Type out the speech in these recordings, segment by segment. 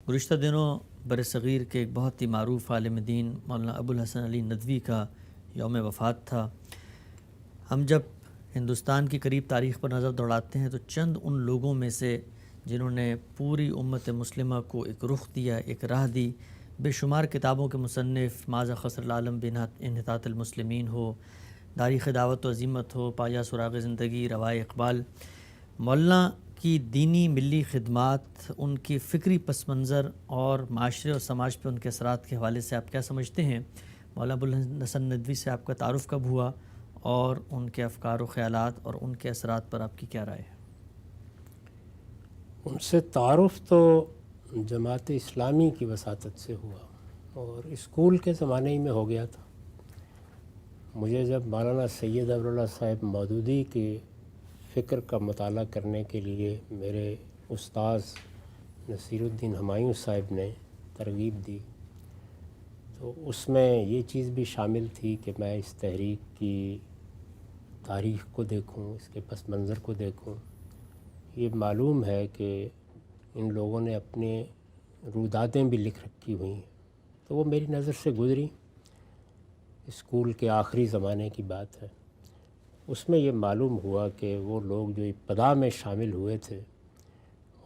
گزشتہ دنوں برصغیر کے ایک بہت ہی معروف عالم دین مولانا ابوالحسن علی ندوی کا یوم وفات تھا۔ ہم جب ہندوستان کی قریب تاریخ پر نظر دوڑاتے ہیں تو چند ان لوگوں میں سے جنہوں نے پوری امت مسلمہ کو ایک رخ دیا، ایک راہ دی، بے شمار کتابوں کے مصنف، ماذا خسر العالم بانحطاط المسلمین ہو، تاریخ دعوت و عزیمت ہو، پایا سراغ زندگی، روائے اقبال، مولانا کی دینی ملی خدمات، ان کی فکری پس منظر اور معاشرے اور سماج پہ ان کے اثرات کے حوالے سے آپ کیا سمجھتے ہیں؟ مولانا ابوالحسن ندوی سے آپ کا تعارف کب ہوا اور ان کے افکار و خیالات اور ان کے اثرات پر آپ کی کیا رائے ہے؟ ان سے تعارف تو جماعت اسلامی کی وساطت سے ہوا اور اسکول کے زمانے ہی میں ہو گیا تھا۔ مجھے جب مولانا سید ابراللہ صاحب مودودی کے فکر کا مطالعہ کرنے کے لیے میرے استاذ نصیر الدین ہمایوں صاحب نے ترغیب دی تو اس میں یہ چیز بھی شامل تھی کہ میں اس تحریک کی تاریخ کو دیکھوں، اس کے پس منظر کو دیکھوں۔ یہ معلوم ہے کہ ان لوگوں نے اپنے روداتیں بھی لکھ رکھی ہوئی ہیں، تو وہ میری نظر سے گزری۔ اسکول کے آخری زمانے کی بات ہے۔ اس میں یہ معلوم ہوا کہ وہ لوگ جو ابتدا میں شامل ہوئے تھے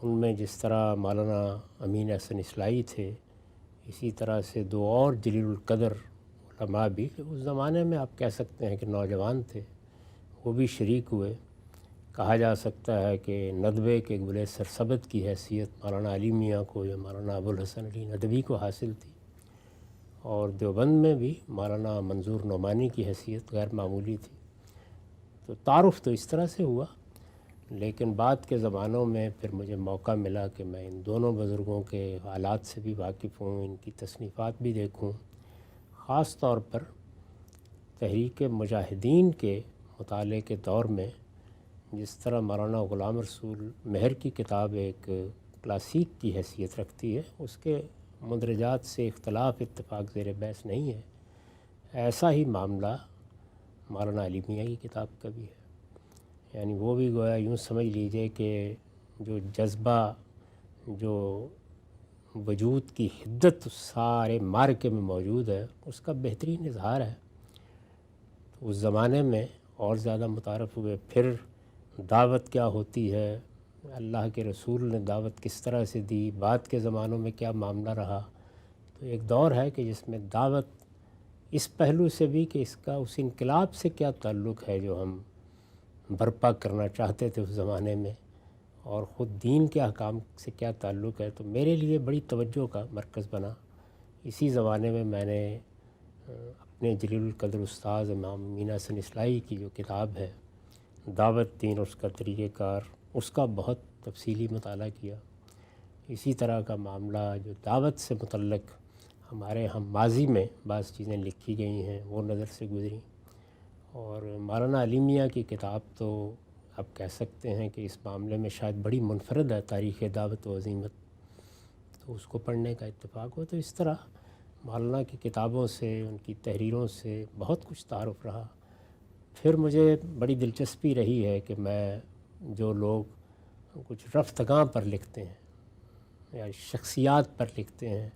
ان میں جس طرح مولانا امین احسن اصلاحی تھے، اسی طرح سے دو اور جلیل القدر علماء بھی اس زمانے میں آپ کہہ سکتے ہیں کہ نوجوان تھے، وہ بھی شریک ہوئے۔ کہا جا سکتا ہے کہ ندوے کے گلے سرسبد کی حیثیت مولانا علی میاں کو یا مولانا ابوالحسن علی ندوی کو حاصل تھی، اور دیوبند میں بھی مولانا منظور نعمانی کی حیثیت غیر معمولی تھی۔ تو تعارف تو اس طرح سے ہوا، لیکن بعد کے زمانوں میں پھر مجھے موقع ملا کہ میں ان دونوں بزرگوں کے حالات سے بھی واقف ہوں، ان کی تصنیفات بھی دیکھوں۔ خاص طور پر تحریک مجاہدین کے مطالعے کے دور میں جس طرح مولانا غلام رسول مہر کی کتاب ایک کلاسیک کی حیثیت رکھتی ہے، اس کے مندرجات سے اختلاف اتفاق زیر بحث نہیں ہے، ایسا ہی معاملہ مولانا علی میاں کی کتاب کا بھی ہے۔ یعنی وہ بھی گویا یوں سمجھ لیجئے کہ جو جذبہ، جو وجود کی حدت سارے معرکے میں موجود ہے، اس کا بہترین اظہار ہے۔ تو اس زمانے میں اور زیادہ متعارف ہوئے۔ پھر دعوت کیا ہوتی ہے، اللہ کے رسول نے دعوت کس طرح سے دی، بعد کے زمانوں میں کیا معاملہ رہا۔ تو ایک دور ہے کہ جس میں دعوت اس پہلو سے بھی کہ اس کا اس انقلاب سے کیا تعلق ہے جو ہم برپا کرنا چاہتے تھے اس زمانے میں، اور خود دین کے احکام سے کیا تعلق ہے، تو میرے لیے بڑی توجہ کا مرکز بنا۔ اسی زمانے میں میں نے اپنے جلیل القدر استاذ امام امین احسن اصلاحی کی جو کتاب ہے دعوت دین اور اس کا طریقہ کار، اس کا بہت تفصیلی مطالعہ کیا۔ اسی طرح کا معاملہ جو دعوت سے متعلق ہمارے ہم ماضی میں بعض چیزیں لکھی گئی ہیں وہ نظر سے گزری۔ اور مولانا علی میاں کی کتاب تو آپ کہہ سکتے ہیں کہ اس معاملے میں شاید بڑی منفرد ہے، تاریخ دعوت و عزیمت، تو اس کو پڑھنے کا اتفاق ہو۔ تو اس طرح مولانا کی کتابوں سے، ان کی تحریروں سے بہت کچھ تعارف رہا۔ پھر مجھے بڑی دلچسپی رہی ہے کہ میں جو لوگ کچھ رفتگاں پر لکھتے ہیں یا شخصیات پر لکھتے ہیں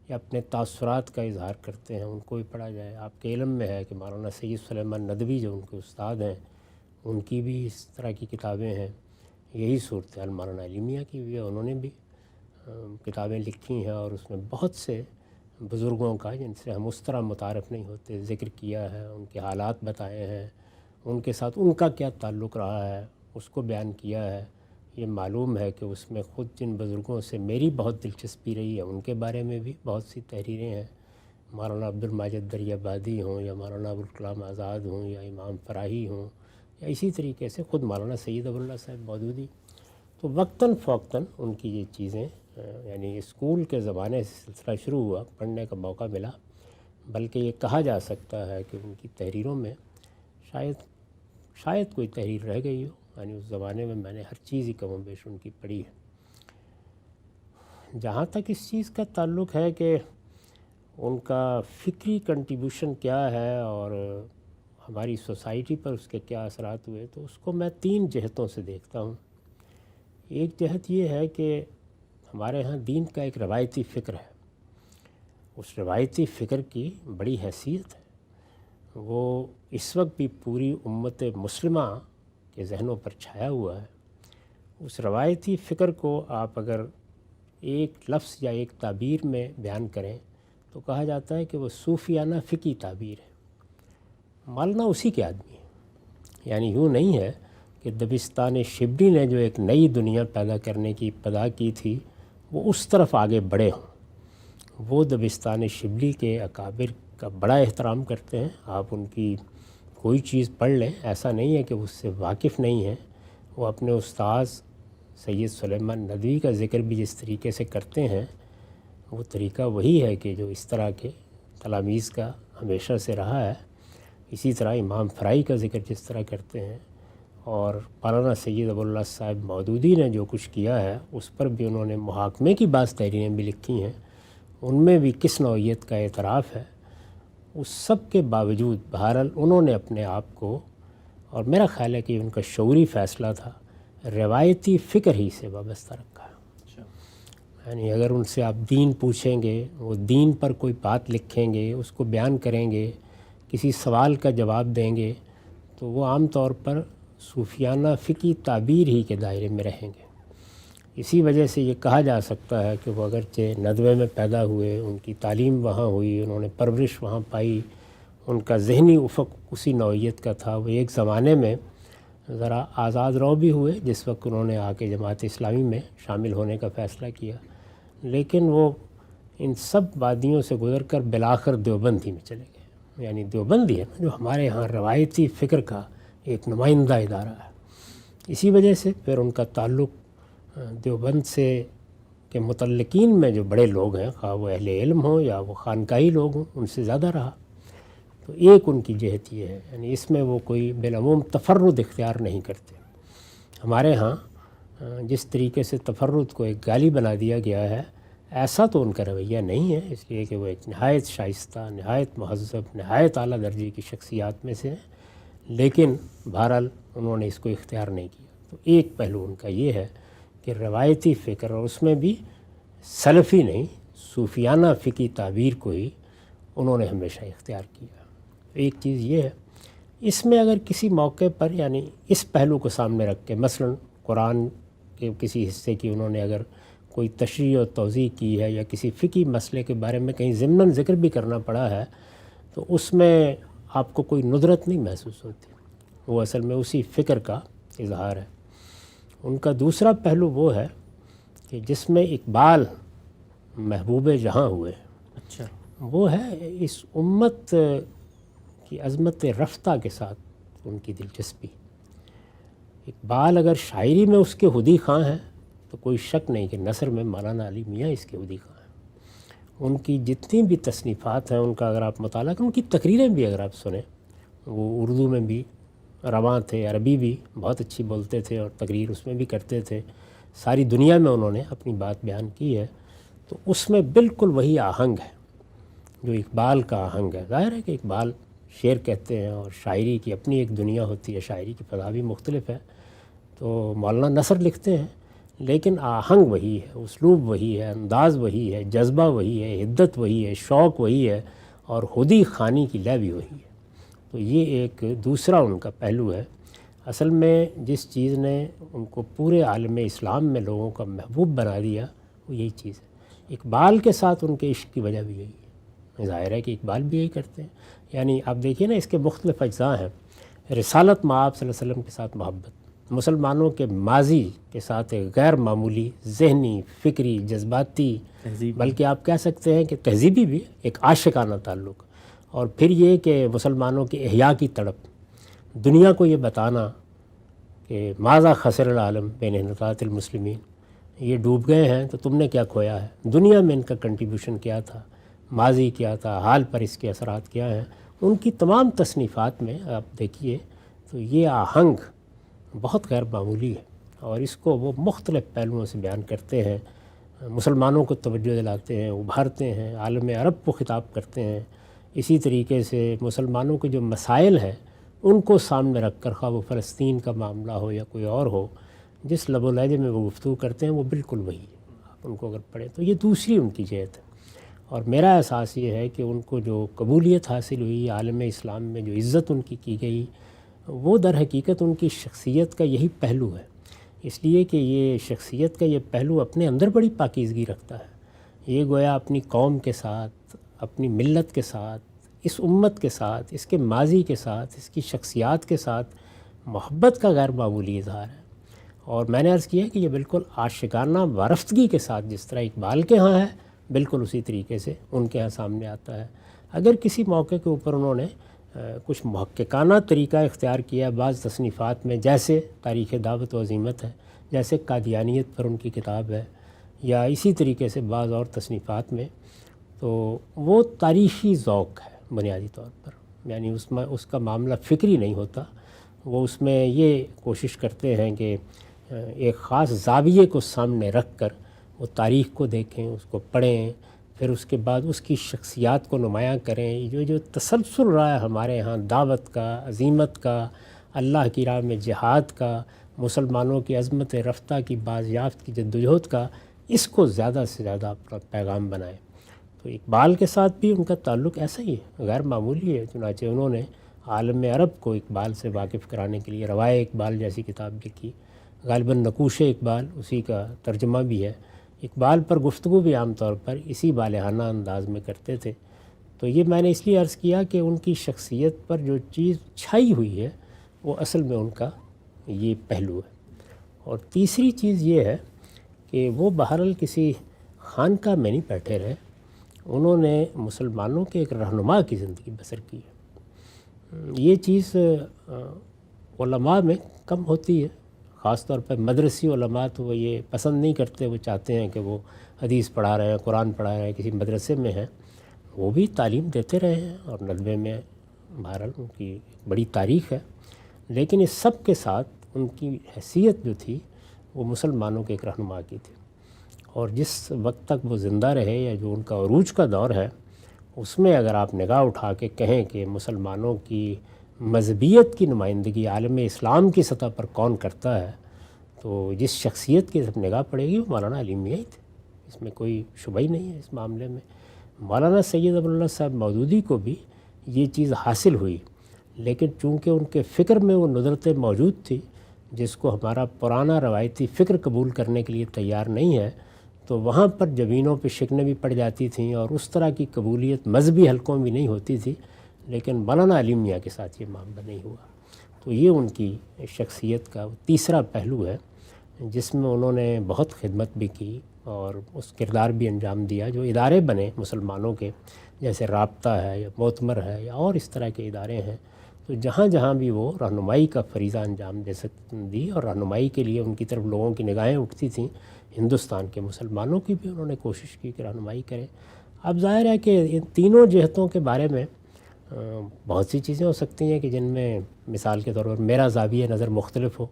یا اپنے تاثرات کا اظہار کرتے ہیں ان کو بھی پڑھا جائے۔ آپ کے علم میں ہے کہ مولانا سید سلیمان ندوی جو ان کے استاد ہیں ان کی بھی اس طرح کی کتابیں ہیں۔ یہی صورتحال مولانا علی میاں کی بھی ہے، انہوں نے بھی کتابیں لکھی ہیں اور اس میں بہت سے بزرگوں کا جن سے ہم اس طرح متعارف نہیں ہوتے ذکر کیا ہے، ان کے حالات بتائے ہیں، ان کے ساتھ ان کا کیا تعلق رہا ہے اس کو بیان کیا ہے۔ یہ معلوم ہے کہ اس میں خود جن بزرگوں سے میری بہت دلچسپی رہی ہے ان کے بارے میں بھی بہت سی تحریریں ہیں، مولانا عبد الماجد دریابادی ہوں یا مولانا ابوالکلام آزاد ہوں یا امام فراہی ہوں یا اسی طریقے سے خود مولانا سید ابواللہ صاحب مودودی۔ تو وقتاً فوقتاً ان کی یہ چیزیں یعنی اسکول کے زمانے سے سلسلہ شروع ہوا، پڑھنے کا موقع ملا، بلکہ یہ کہا جا سکتا ہے کہ ان کی تحریروں میں شاید کوئی تحریر رہ گئی ہو، یعنی اس زمانے میں نے ہر چیز ہی کم و بیش ان کی پڑھی ہے۔ جہاں تک اس چیز کا تعلق ہے کہ ان کا فکری کنٹریبیوشن کیا ہے اور ہماری سوسائٹی پر اس کے کیا اثرات ہوئے، تو اس کو میں 3 جہتوں سے دیکھتا ہوں۔ ایک جہت یہ ہے کہ ہمارے ہاں دین کا ایک روایتی فکر ہے، اس روایتی فکر کی بڑی حیثیت ہے، وہ اس وقت بھی پوری امت مسلمہ کے ذہنوں پر چھایا ہوا ہے۔ اس روایتی فکر کو آپ اگر ایک لفظ یا ایک تعبیر میں بیان کریں تو کہا جاتا ہے کہ وہ صوفیانہ فقہی تعبیر ہے۔ مولانا اسی کے آدمی ہیں، یعنی یوں نہیں ہے کہ دبستان شبلی نے جو ایک نئی دنیا پیدا کرنے کی ابتدا کی تھی وہ اس طرف آگے بڑھے ہوں۔ وہ دبستان شبلی کے اکابر کا بڑا احترام کرتے ہیں، آپ ان کی کوئی چیز پڑھ لیں، ایسا نہیں ہے کہ اس سے واقف نہیں ہیں۔ وہ اپنے استاذ سید سلیمان ندوی کا ذکر بھی جس طریقے سے کرتے ہیں وہ طریقہ وہی ہے کہ جو اس طرح کے تلامیذ کا ہمیشہ سے رہا ہے۔ اسی طرح امام فرائی کا ذکر جس طرح کرتے ہیں، اور مولانا سید ابواللہ صاحب مودودی نے جو کچھ کیا ہے اس پر بھی انہوں نے محاکمے کی بعض تحریریں بھی لکھی ہیں، ان میں بھی کس نوعیت کا اعتراف ہے۔ اس سب کے باوجود بہرحال انہوں نے اپنے آپ کو، اور میرا خیال ہے کہ ان کا شعوری فیصلہ تھا، روایتی فکر ہی سے وابستہ رکھا ہے۔ یعنی اگر ان سے آپ دین پوچھیں گے، وہ دین پر کوئی بات لکھیں گے، اس کو بیان کریں گے، کسی سوال کا جواب دیں گے تو وہ عام طور پر صوفیانہ فقہی تعبیر ہی کے دائرے میں رہیں گے۔ اسی وجہ سے یہ کہا جا سکتا ہے کہ وہ اگرچہ ندوے میں پیدا ہوئے، ان کی تعلیم وہاں ہوئی، انہوں نے پرورش وہاں پائی، ان کا ذہنی افق اسی نوعیت کا تھا، وہ ایک زمانے میں ذرا آزاد رو بھی ہوئے جس وقت انہوں نے آ کے جماعت اسلامی میں شامل ہونے کا فیصلہ کیا، لیکن وہ ان سب وادیوں سے گزر کر بالآخر دیوبند ہی میں چلے گئے۔ یعنی دیوبند ہی ہے جو ہمارے ہاں روایتی فکر کا ایک نمائندہ ادارہ ہے۔ اسی وجہ سے پھر ان کا تعلق دیوبند سے کے متعلقین میں جو بڑے لوگ ہیں، خواہ وہ اہل علم ہوں یا وہ خانقاہی لوگ ہوں، ان سے زیادہ رہا۔ تو ایک ان کی جہت یہ ہے، یعنی اس میں وہ کوئی بالعموم تفرد اختیار نہیں کرتے۔ ہمارے ہاں جس طریقے سے تفرد کو ایک گالی بنا دیا گیا ہے، ایسا تو ان کا رویہ نہیں ہے، اس لیے کہ وہ ایک نہایت شائستہ، نہایت مہذب، نہایت اعلیٰ درجے کی شخصیات میں سے ہیں، لیکن بہرحال انہوں نے اس کو اختیار نہیں کیا۔ تو ایک پہلو ان کا یہ ہے کہ روایتی فکر، اور اس میں بھی سلفی نہیں، صوفیانہ فقہی تعبیر کو ہی انہوں نے ہمیشہ اختیار کیا۔ ایک چیز یہ ہے، اس میں اگر کسی موقع پر یعنی اس پہلو کو سامنے رکھ کے مثلا قرآن کے کسی حصے کی انہوں نے اگر کوئی تشریح اور توضیح کی ہے یا کسی فقہی مسئلے کے بارے میں کہیں ضمناً ذکر بھی کرنا پڑا ہے تو اس میں آپ کو کوئی ندرت نہیں محسوس ہوتی، وہ اصل میں اسی فکر کا اظہار ہے۔ ان کا دوسرا پہلو وہ ہے کہ جس میں اقبال محبوب جہاں ہوئے، اچھا، وہ ہے اس امت کی عظمت رفتہ کے ساتھ ان کی دلچسپی۔ اقبال اگر شاعری میں اس کے ہدی خواں ہیں تو کوئی شک نہیں کہ نثر میں مولانا علی میاں اس کے ہدی خواں ہیں۔ ان کی جتنی بھی تصنیفات ہیں ان کا اگر آپ مطالعہ کریں، ان کی تقریریں بھی اگر آپ سنیں، وہ اردو میں بھی رواں تھے، عربی بھی بہت اچھی بولتے تھے اور تقریر اس میں بھی کرتے تھے، ساری دنیا میں انہوں نے اپنی بات بیان کی ہے۔ تو اس میں بالکل وہی آہنگ ہے جو اقبال کا آہنگ ہے۔ ظاہر ہے کہ اقبال شعر کہتے ہیں اور شاعری کی اپنی ایک دنیا ہوتی ہے، شاعری کی فضا بھی مختلف ہے، تو مولانا نثر لکھتے ہیں، لیکن آہنگ وہی ہے، اسلوب وہی ہے، انداز وہی ہے، جذبہ وہی ہے، حدت وہی ہے، شوق وہی ہے، اور ہدی خوانی کی لے بھی وہی ہے۔ تو یہ ایک دوسرا ان کا پہلو ہے۔ اصل میں جس چیز نے ان کو پورے عالم اسلام میں لوگوں کا محبوب بنا دیا وہ یہی چیز ہے۔ اقبال کے ساتھ ان کے عشق کی وجہ بھی یہی ہے، ظاہر ہے کہ اقبال بھی یہی کرتے ہیں۔ یعنی آپ دیکھیے نا، اس کے مختلف اجزاء ہیں۔ رسالت مآب صلی اللہ علیہ وسلم کے ساتھ محبت، مسلمانوں کے ماضی کے ساتھ ایک غیر معمولی ذہنی، فکری، جذباتی، بلکہ آپ کہہ سکتے ہیں کہ تہذیبی بھی ایک عاشقانہ تعلق، اور پھر یہ کہ مسلمانوں کے احیاء کی تڑپ، دنیا کو یہ بتانا کہ ماذا خسر العالم بین انحطاط المسلمین، یہ ڈوب گئے ہیں تو تم نے کیا کھویا ہے، دنیا میں ان کا کنٹریبیوشن کیا تھا، ماضی کیا تھا، حال پر اس کے اثرات کیا ہیں۔ ان کی تمام تصنیفات میں آپ دیکھیے تو یہ آہنگ بہت غیر معمولی ہے، اور اس کو وہ مختلف پہلوؤں سے بیان کرتے ہیں، مسلمانوں کو توجہ دلاتے ہیں، ابھارتے ہیں، عالم عرب کو خطاب کرتے ہیں۔ اسی طریقے سے مسلمانوں کے جو مسائل ہیں ان کو سامنے رکھ کر، خواہ وہ فلسطین کا معاملہ ہو یا کوئی اور ہو، جس لب و لہجے میں وہ گفتگو کرتے ہیں وہ بالکل وہی ہے۔ ان کو اگر پڑھیں تو یہ دوسری ان کی جہت ہے. اور میرا احساس یہ ہے کہ ان کو جو قبولیت حاصل ہوئی عالم اسلام میں، جو عزت ان کی گئی، وہ در حقیقت ان کی شخصیت کا یہی پہلو ہے. اس لیے کہ یہ شخصیت کا یہ پہلو اپنے اندر بڑی پاکیزگی رکھتا ہے. یہ گویا اپنی قوم کے ساتھ، اپنی ملت کے ساتھ، اس امت کے ساتھ، اس کے ماضی کے ساتھ، اس کی شخصیات کے ساتھ محبت کا غیر معمولی اظہار ہے. اور میں نے عرض کیا کہ یہ بالکل عاشقانہ وارفتگی کے ساتھ، جس طرح اقبال کے ہاں ہے، بالکل اسی طریقے سے ان کے ہاں سامنے آتا ہے. اگر کسی موقع کے اوپر انہوں نے کچھ محققانہ طریقہ اختیار کیا بعض تصنیفات میں، جیسے تاریخ دعوت و عزیمت ہے، جیسے قادیانیت پر ان کی کتاب ہے، یا اسی طریقے سے بعض اور تصنیفات میں، تو وہ تاریخی ذوق ہے بنیادی طور پر. یعنی اس کا معاملہ فکری نہیں ہوتا. وہ اس میں یہ کوشش کرتے ہیں کہ ایک خاص زاویے کو سامنے رکھ کر وہ تاریخ کو دیکھیں، اس کو پڑھیں، پھر اس کے بعد اس کی شخصیات کو نمایاں کریں. جو تسلسل رہا ہے ہمارے ہاں دعوت کا، عزیمت کا، اللہ کی راہ میں جہاد کا، مسلمانوں کی عظمت رفتہ کی بازیافت کی جدوجہد کا، اس کو زیادہ سے زیادہ اپنا پیغام بنائیں. تو اقبال کے ساتھ بھی ان کا تعلق ایسا ہی ہے، غیر معمولی ہے. چنانچہ انہوں نے عالم عرب کو اقبال سے واقف کرانے کے لیے روائے اقبال جیسی کتاب لکھی. غالباً نقوش اقبال اسی کا ترجمہ بھی ہے. اقبال پر گفتگو بھی عام طور پر اسی بالغانہ انداز میں کرتے تھے. تو یہ میں نے اس لیے عرض کیا کہ ان کی شخصیت پر جو چیز چھائی ہوئی ہے وہ اصل میں ان کا یہ پہلو ہے. اور تیسری چیز یہ ہے کہ وہ بہرحال کسی خانقاہ میں نہیں بیٹھے رہے. انہوں نے مسلمانوں کے ایک رہنما کی زندگی بسر کی ہے. یہ چیز علماء میں کم ہوتی ہے، خاص طور پر مدرسی علماء تو وہ یہ پسند نہیں کرتے. وہ چاہتے ہیں کہ وہ حدیث پڑھا رہے ہیں، قرآن پڑھا رہے ہیں، کسی مدرسے میں ہیں. وہ بھی تعلیم دیتے رہے ہیں اور ندوے میں بہرحال ان کی بڑی تاریخ ہے. لیکن اس سب کے ساتھ ان کی حیثیت جو تھی وہ مسلمانوں کے ایک رہنما کی تھی. اور جس وقت تک وہ زندہ رہے یا جو ان کا عروج کا دور ہے، اس میں اگر آپ نگاہ اٹھا کے کہیں کہ مسلمانوں کی مذہبیت کی نمائندگی عالم اسلام کی سطح پر کون کرتا ہے، تو جس شخصیت کی طرف نگاہ پڑے گی وہ مولانا علی میاں ہی تھے. اس میں کوئی شبہ ہی نہیں ہے اس معاملے میں. مولانا سید ابواللہ صاحب مودودی کو بھی یہ چیز حاصل ہوئی، لیکن چونکہ ان کے فکر میں وہ ندرت موجود تھی جس کو ہمارا پرانا روایتی فکر قبول کرنے کے لیے تیار نہیں ہے، تو وہاں پر جبینوں پہ شکنیں بھی پڑ جاتی تھیں اور اس طرح کی قبولیت مذہبی حلقوں میں نہیں ہوتی تھی. لیکن مولانا علی میاں کے ساتھ یہ معاملہ نہیں ہوا. تو یہ ان کی شخصیت کا تیسرا پہلو ہے جس میں انہوں نے بہت خدمت بھی کی اور اس کردار بھی انجام دیا. جو ادارے بنے مسلمانوں کے، جیسے رابطہ ہے یا معتمر ہے یا اور اس طرح کے ادارے ہیں، تو جہاں جہاں بھی وہ رہنمائی کا فریضہ انجام دی اور رہنمائی کے لیے ان کی طرف لوگوں کی نگاہیں اٹھتی تھیں، ہندوستان کے مسلمانوں کی بھی انہوں نے کوشش کی کہ رہنمائی کریں. اب ظاہر ہے کہ ان تینوں جہتوں کے بارے میں بہت سی چیزیں ہو سکتی ہیں کہ جن میں مثال کے طور پر میرا زاویہ نظر مختلف ہو،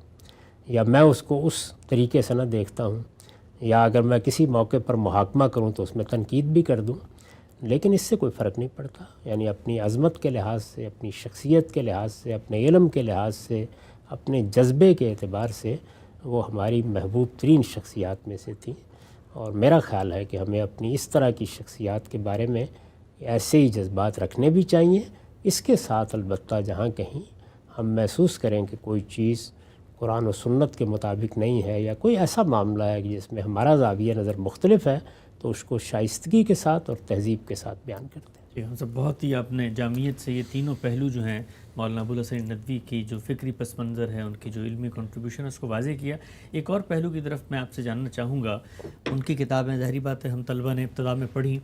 یا میں اس کو اس طریقے سے نہ دیکھتا ہوں، یا اگر میں کسی موقع پر محاکمہ کروں تو اس میں تنقید بھی کر دوں. لیکن اس سے کوئی فرق نہیں پڑتا. یعنی اپنی عظمت کے لحاظ سے، اپنی شخصیت کے لحاظ سے، اپنے علم کے لحاظ سے، اپنے جذبے کے اعتبار سے وہ ہماری محبوب ترین شخصیات میں سے تھیں. اور میرا خیال ہے کہ ہمیں اپنی اس طرح کی شخصیات کے بارے میں ایسے ہی جذبات رکھنے بھی چاہیے. اس کے ساتھ البتہ جہاں کہیں ہم محسوس کریں کہ کوئی چیز قرآن و سنت کے مطابق نہیں ہے یا کوئی ایسا معاملہ ہے کہ جس میں ہمارا زاویہ نظر مختلف ہے، تو اس کو شائستگی کے ساتھ اور تہذیب کے ساتھ بیان کرتے ہیں. جی سب بہت ہی آپ نے جامعیت سے یہ تینوں پہلو جو ہیں مولانا ابوالحسن ندوی کی جو فکری پس منظر ہے، ان کی جو علمی کنٹریبیوشن ہے، اس کو واضح کیا. ایک اور پہلو کی طرف میں آپ سے جاننا چاہوں گا. ان کی کتابیں ظاہری بات ہے ہم طلبہ نے ابتدا میں پڑھی.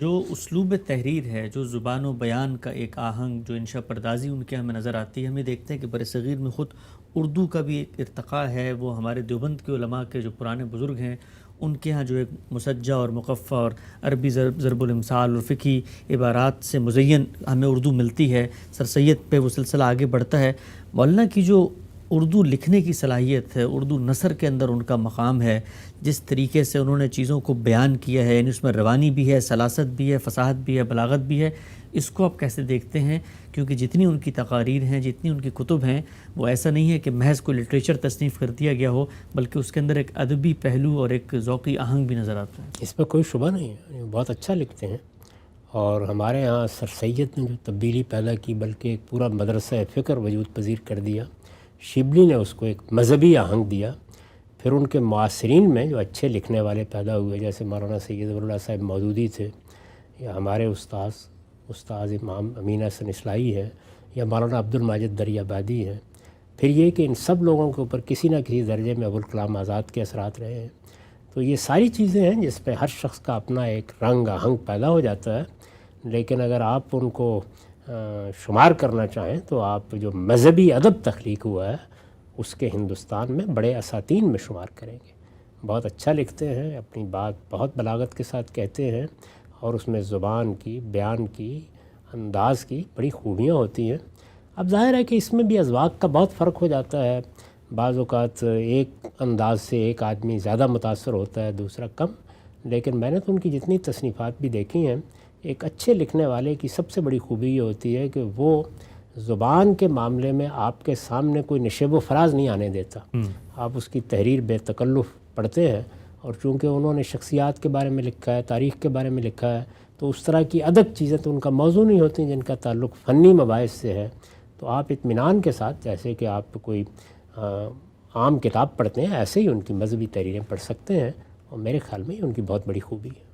جو اسلوب تحریر ہے، جو زبان و بیان کا ایک آہنگ، جو انشاء پردازی ان کے ہمیں نظر آتی ہے. ہمیں دیکھتے ہیں کہ برصغیر میں خود اردو کا بھی ایک ارتقاء ہے. وہ ہمارے دیوبند کے علماء کے جو پرانے بزرگ ہیں ان کے ہاں جو ایک مسجع اور مقفع اور عربی ضرب الامثال اور فقہی عبارات سے مزین ہمیں اردو ملتی ہے. سر سید پہ وہ سلسلہ آگے بڑھتا ہے. مولانا کی جو اردو لکھنے کی صلاحیت ہے، اردو نثر کے اندر ان کا مقام ہے، جس طریقے سے انہوں نے چیزوں کو بیان کیا ہے، یعنی اس میں روانی بھی ہے، سلاست بھی ہے، فصاحت بھی ہے، بلاغت بھی ہے، اس کو آپ کیسے دیکھتے ہیں؟ کیونکہ جتنی ان کی تقاریر ہیں، جتنی ان کی کتب ہیں، وہ ایسا نہیں ہے کہ محض کوئی لٹریچر تصنیف کر دیا گیا ہو، بلکہ اس کے اندر ایک ادبی پہلو اور ایک ذوقی آہنگ بھی نظر آتا ہے۔ اس میں کوئی شبہ نہیں ہے، بہت اچھا لکھتے ہیں، اور ہمارے ہاں سر سید نے جو تبدیلی پیدا کی، بلکہ ایک پورا مدرسہ فکر وجود پذیر کر دیا، شبلی نے اس کو ایک مذہبی آہنگ دیا، پھر ان کے معاصرین میں جو اچھے لکھنے والے پیدا ہوئے، جیسے مولانا سید ظفراللہ صاحب مودودی تھے، یا ہمارے استاذ امام امین حسن اصلاحی ہے، یا مولانا عبدالماجد دریابادی ہے، پھر یہ کہ ان سب لوگوں کے اوپر کسی نہ کسی درجے میں ابوالکلام آزاد کے اثرات رہے ہیں۔ تو یہ ساری چیزیں ہیں جس پہ ہر شخص کا اپنا ایک رنگ آہنگ پیدا ہو جاتا ہے، لیکن اگر آپ ان کو شمار کرنا چاہیں تو آپ جو مذہبی ادب تخلیق ہوا ہے اس کے ہندوستان میں بڑے اساتین میں شمار کریں گے۔ بہت اچھا لکھتے ہیں، اپنی بات بہت بلاغت کے ساتھ کہتے ہیں، اور اس میں زبان کی، بیان کی، انداز کی بڑی خوبیاں ہوتی ہیں۔ اب ظاہر ہے کہ اس میں بھی اذواق کا بہت فرق ہو جاتا ہے، بعض اوقات ایک انداز سے ایک آدمی زیادہ متاثر ہوتا ہے، دوسرا کم، لیکن میں نے تو ان کی جتنی تصنیفات بھی دیکھی ہیں، ایک اچھے لکھنے والے کی سب سے بڑی خوبی یہ ہوتی ہے کہ وہ زبان کے معاملے میں آپ کے سامنے کوئی نشیب و فراز نہیں آنے دیتا۔ آپ اس کی تحریر بے تکلف پڑھتے ہیں، اور چونکہ انہوں نے شخصیات کے بارے میں لکھا ہے، تاریخ کے بارے میں لکھا ہے، تو اس طرح کی ادب چیزیں تو ان کا موضوع نہیں ہوتی جن کا تعلق فنی مباحث سے ہے، تو آپ اطمینان کے ساتھ، جیسے کہ آپ کوئی عام کتاب پڑھتے ہیں، ایسے ہی ان کی مذہبی تحریریں پڑھ سکتے ہیں، اور میرے خیال میں یہ ان کی بہت بڑی خوبی ہے۔